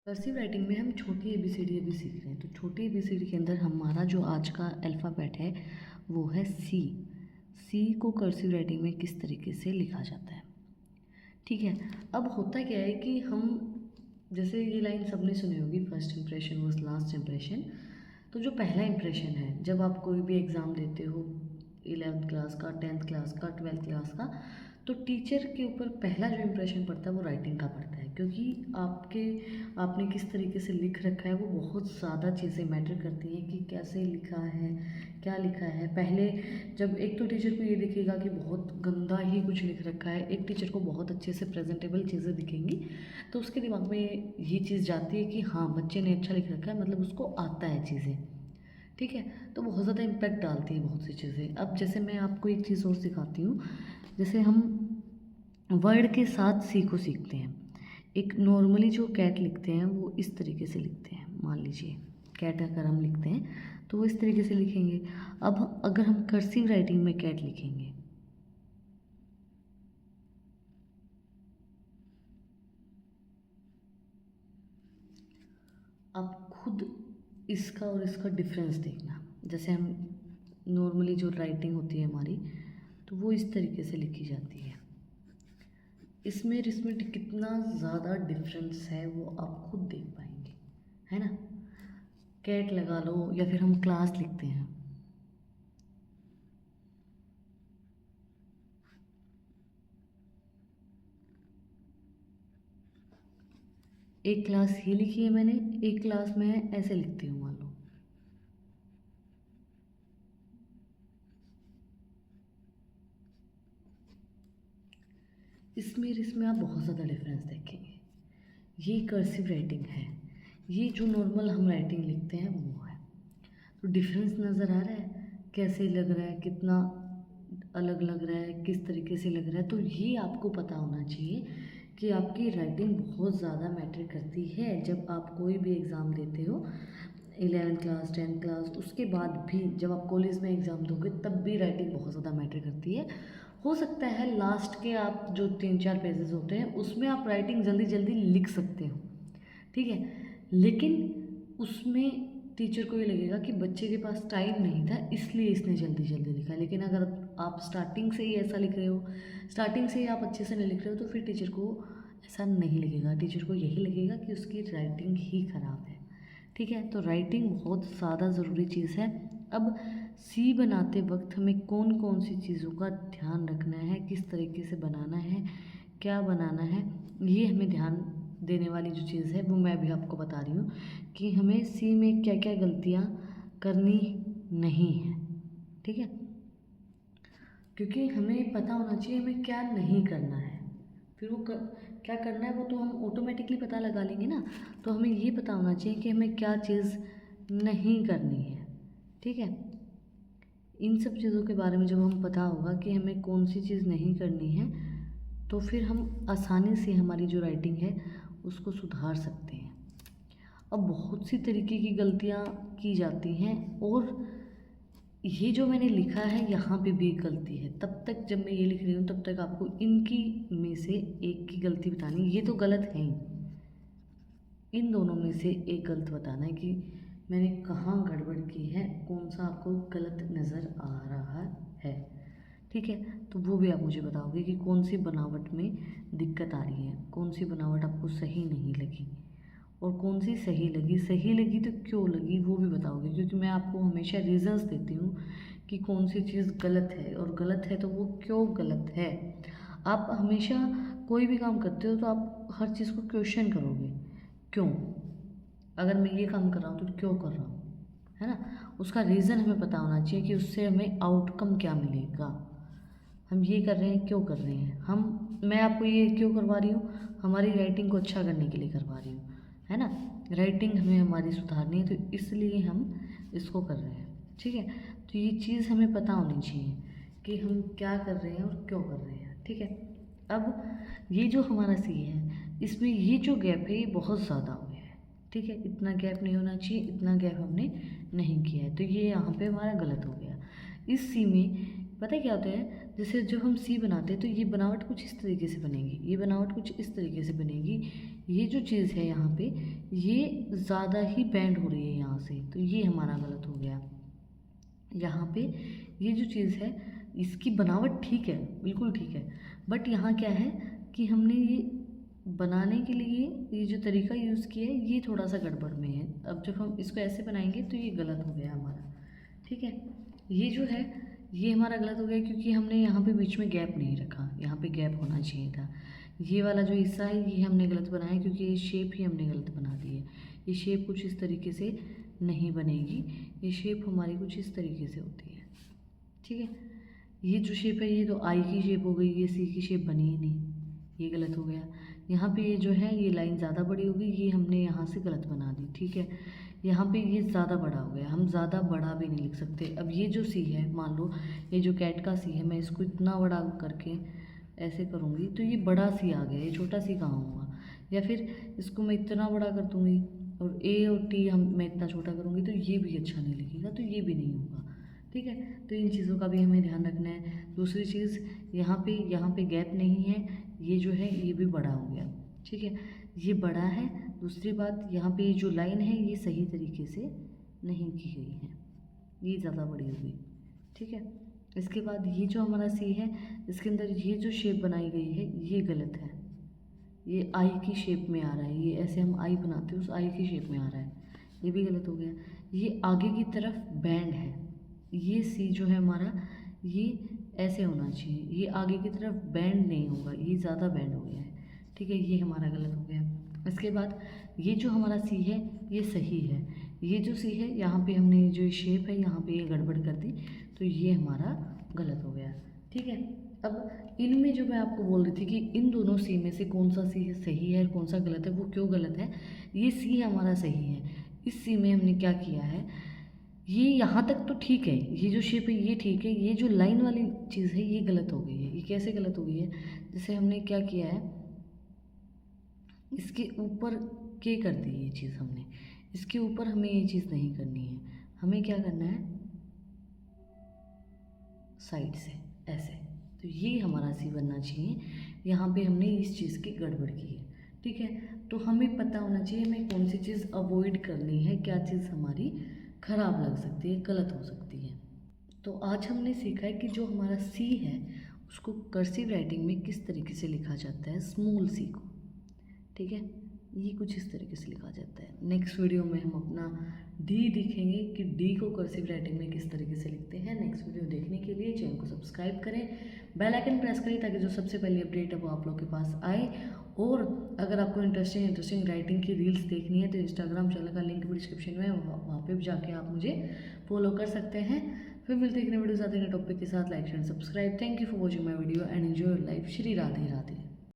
Cursive writing में हम छोटी एबीसीडी अभी सीख रहे हैं। तो छोटी एबीसीडी के अंदर हमारा जो आज का अल्फ़ाबेट है वो है सी। सी को कर्सिव राइटिंग में किस तरीके से लिखा जाता है, ठीक है। अब होता क्या है कि हम जैसे ये लाइन सबने सुनी होगी, first impression was last impression. तो जो पहला इम्प्रेशन है जब आप कोई भी एग्ज़ाम देते हो, 11th क्लास का, 10th क्लास का, 12th क्लास का, तो टीचर के ऊपर पहला जो इम्प्रेशन पड़ता है वो राइटिंग का पड़ता है, क्योंकि आपने किस तरीके से लिख रखा है वो बहुत ज़्यादा चीज़ें मैटर करती हैं कि कैसे लिखा है, क्या लिखा है। पहले जब एक तो टीचर को ये दिखेगा कि बहुत गंदा ही कुछ लिख रखा है, एक टीचर को बहुत अच्छे से प्रेजेंटेबल चीज़ें दिखेंगी, तो उसके दिमाग में ये चीज़ जाती है कि हाँ बच्चे ने अच्छा लिख रखा है, मतलब उसको आता है चीज़ें, ठीक है। तो बहुत ज़्यादा इम्पैक्ट डालती है बहुत सी चीज़ें। अब जैसे मैं आपको एक चीज़ और सिखाती हूँ, जैसे हम वर्ड के साथ सी को सीखते हैं। एक नॉर्मली जो कैट लिखते हैं वो इस तरीके से लिखते हैं, मान लीजिए कैट अगर हम लिखते हैं तो वो इस तरीके से लिखेंगे। अब अगर हम कर्सिव राइटिंग में कैट लिखेंगे, आप खुद इसका और इसका डिफरेंस देखना। जैसे हम नॉर्मली जो राइटिंग होती है हमारी, तो वो इस तरीके से लिखी जाती है। इसमें कितना ज़्यादा डिफरेंस है वो आप खुद देख पाएंगे, है ना। कैट लगा लो या फिर हम क्लास लिखते हैं, एक क्लास ये लिखी है मैंने, एक क्लास मैं ऐसे लिखती हूँ मान लो। इसमें आप बहुत ज़्यादा डिफरेंस देखेंगे। ये कर्सिव राइटिंग है, ये जो नॉर्मल हम राइटिंग लिखते हैं वो है। तो डिफरेंस नज़र आ रहा है, कैसे लग रहा है, कितना अलग लग रहा है, किस तरीके से लग रहा है। तो ये आपको पता होना चाहिए कि आपकी राइटिंग बहुत ज़्यादा मैटर करती है। जब आप कोई भी एग्ज़ाम देते हो, 11th क्लास, 10th क्लास, उसके बाद भी जब आप कॉलेज में एग्ज़ाम दोगे तब भी राइटिंग बहुत ज़्यादा मैटर करती है। हो सकता है लास्ट के आप जो 3-4 पेजेस होते हैं उसमें आप राइटिंग जल्दी जल्दी लिख सकते हो, ठीक है, लेकिन उसमें टीचर को ये लगेगा कि बच्चे के पास टाइम नहीं था इसलिए इसने जल्दी जल्दी लिखा। लेकिन अगर आप स्टार्टिंग से ही ऐसा लिख रहे हो, स्टार्टिंग से ही आप अच्छे से नहीं लिख रहे हो, तो फिर टीचर को ऐसा नहीं लगेगा। टीचर को यही लगेगा कि उसकी राइटिंग ही ख़राब है, ठीक है। तो राइटिंग बहुत ज़्यादा ज़रूरी चीज़ है। अब सी बनाते वक्त हमें कौन कौन सी चीज़ों का ध्यान रखना है, किस तरीके से बनाना है, क्या बनाना है, ये हमें ध्यान देने वाली जो चीज़ है वो मैं भी आपको बता रही हूँ कि हमें सी में क्या क्या गलतियाँ करनी नहीं है, ठीक है। क्योंकि हमें पता होना चाहिए हमें क्या नहीं करना है, फिर क्या करना है वो तो हम ऑटोमेटिकली पता लगा लेंगे ना। तो हमें ये पता होना चाहिए कि हमें क्या चीज़ नहीं करनी है, ठीक है। इन सब चीज़ों के बारे में जब हमें पता होगा कि हमें कौन सी चीज़ नहीं करनी है, तो फिर हम आसानी से हमारी जो राइटिंग है उसको सुधार सकते हैं। अब बहुत सी तरीके की गलतियाँ की जाती हैं, और ये जो मैंने लिखा है यहाँ पे भी एक गलती है। तब तक जब मैं ये लिख रही हूँ तब तक आपको इनकी में से एक की गलती बतानी, ये तो गलत है ही, इन दोनों में से एक गलत बताना है कि मैंने कहाँ गड़बड़ की है, कौन सा आपको गलत नज़र आ रहा है, ठीक है। तो वो भी आप मुझे बताओगे कि कौन सी बनावट में दिक्कत आ रही है, कौन सी बनावट आपको सही नहीं लगी और कौन सी सही लगी तो क्यों लगी वो भी बताओगे, क्योंकि मैं आपको हमेशा रीज़न्स देती हूँ कि कौन सी चीज़ गलत है, और गलत है तो वो क्यों गलत है। आप हमेशा कोई भी काम करते हो तो आप हर चीज़ को क्वेश्चन करोगे, क्यों, अगर मैं ये काम कर रहा हूँ तो क्यों कर रहा हूँ, है ना। उसका रीज़न हमें पता होना चाहिए कि उससे हमें आउटकम क्या मिलेगा। हम ये कर रहे हैं क्यों कर रहे हैं, मैं आपको ये क्यों करवा रही हूँ, हमारी राइटिंग को अच्छा करने के लिए करवा रही हूँ, है ना। राइटिंग हमें हमारी सुधारनी है तो इसलिए हम इसको कर रहे हैं, ठीक है। तो ये चीज़ हमें पता होनी चाहिए कि हम क्या कर रहे हैं और क्यों कर रहे हैं, ठीक है। अब ये जो हमारा सी है इसमें ये जो गैप है ये बहुत ज़्यादा हो गया है, ठीक है। इतना गैप नहीं होना चाहिए, इतना गैप हमने नहीं किया है, तो ये यहाँ पे हमारा गलत हो गया। इस सी में पता है क्या होता है, जैसे जब हम सी बनाते हैं तो ये बनावट कुछ इस तरीके से बनेगी, ये बनावट कुछ इस तरीके से बनेगी, ये जो चीज़ है यहाँ पे ये ज़्यादा ही बैंड हो रही है यहाँ से, तो ये हमारा गलत हो गया। यहाँ पे ये जो चीज़ है इसकी बनावट ठीक है, बिल्कुल ठीक है, बट यहाँ क्या है कि हमने ये बनाने के लिए ये जो तरीका यूज़ किया है ये थोड़ा सा गड़बड़ में है। अब जब हम इसको ऐसे बनाएंगे तो ये गलत हो गया हमारा, ठीक है। ये जो है ये हमारा गलत हो गया क्योंकि हमने यहाँ पे बीच में गैप नहीं रखा, यहाँ पे गैप होना चाहिए था। ये वाला जो हिस्सा है ये हमने गलत बनाया क्योंकि ये शेप ही हमने गलत बना दी है। ये शेप कुछ इस तरीके से नहीं बनेगी, ये शेप हमारी कुछ इस तरीके से होती है, ठीक है। ये जो शेप है ये तो आई की शेप हो गई, ये सी की शेप बनी ही नहीं, ये गलत हो गया। यहाँ पे ये जो है ये लाइन ज़्यादा बड़ी हो गई, ये हमने यहाँ से गलत बना दी, ठीक है। यहाँ पे ये ज़्यादा बड़ा हो गया, हम ज़्यादा बड़ा भी नहीं लिख सकते। अब ये जो सी है, मान लो ये जो कैट का सी है, मैं इसको इतना बड़ा करके ऐसे करूँगी तो ये बड़ा सी आ गया, ये छोटा सी कहाँ होगा। या फिर इसको मैं इतना बड़ा कर दूँगी और ए और टी मैं इतना छोटा करूँगी तो ये भी अच्छा नहीं लिखेगा, तो ये भी नहीं होगा, ठीक है। तो इन चीज़ों का भी हमें ध्यान रखना है। दूसरी चीज़ यहाँ पे गैप नहीं है, ये जो है ये भी बड़ा हो गया, ठीक है, ये बड़ा है। दूसरी बात यहाँ पे ये जो लाइन है ये सही तरीके से नहीं की गई है, ये ज़्यादा बड़ी हो गई, ठीक है। इसके बाद ये जो हमारा सी है इसके अंदर ये जो शेप बनाई गई है ये गलत है, ये आई की शेप में आ रहा है, ये ऐसे हम आई बनाते हैं उस आई की शेप में आ रहा है, ये भी गलत हो गया। ये आगे की तरफ बैंड है, ये सी जो है हमारा ये ऐसे होना चाहिए, ये आगे की तरफ बैंड नहीं होगा, ये ज़्यादा बैंड हो गया है, ठीक है, ये हमारा गलत हो गया। इसके बाद ये जो हमारा सी है ये सही है, ये जो सी है यहाँ पे हमने जो शेप है यहाँ पे ये गड़बड़ कर दी तो ये हमारा गलत हो गया, ठीक है। अब इनमें जो मैं आपको बोल रही थी कि इन दोनों सी में से कौन सा सी सही है और कौन सा गलत है, वो क्यों गलत है, ये सी हमारा सही है। इस सी में हमने क्या किया है, ये यहाँ तक तो ठीक है, ये जो शेप है ये ठीक है, ये जो लाइन वाली चीज़ है ये गलत हो गई है। ये कैसे गलत हो गई है, जैसे हमने क्या किया है इसके ऊपर के कर दी ये चीज़ हमने, इसके ऊपर हमें ये चीज़ नहीं करनी है, हमें क्या करना है साइड से ऐसे, तो ये हमारा सी बनना चाहिए। यहाँ पे हमने इस चीज़ की गड़बड़ की है, ठीक है। तो हमें पता होना चाहिए हमें कौन सी चीज़ अवॉइड करनी है, क्या चीज़ हमारी ख़राब लग सकती है, गलत हो सकती है। तो आज हमने सीखा है कि जो हमारा सी है उसको कर्सिव राइटिंग में किस तरीके से लिखा जाता है, स्मॉल सी को, ठीक है, ये कुछ इस तरीके से लिखा जाता है। नेक्स्ट वीडियो में हम अपना डी दिखेंगे कि डी को कर्सिव राइटिंग में किस तरीके से लिखते हैं। नेक्स्ट वीडियो देखने के लिए चैनल को सब्सक्राइब करें, बेल आइकन प्रेस करें ताकि जो सबसे पहले अपडेट है वो आप लोग के पास आए। और अगर आपको इंटरेस्टिंग राइटिंग की रील्स देखनी है तो इंस्टाग्राम चैनल का लिंक भी डिस्क्रिप्शन में, वहाँ पे भी जाके आप मुझे फॉलो कर सकते हैं। फिर मिलते हैं एक नए वीडियो साथ, एक नए टॉपिक के साथ। Like share subscribe. Thank you for watching my video and enjoy your life. Shri Radhe Radhe.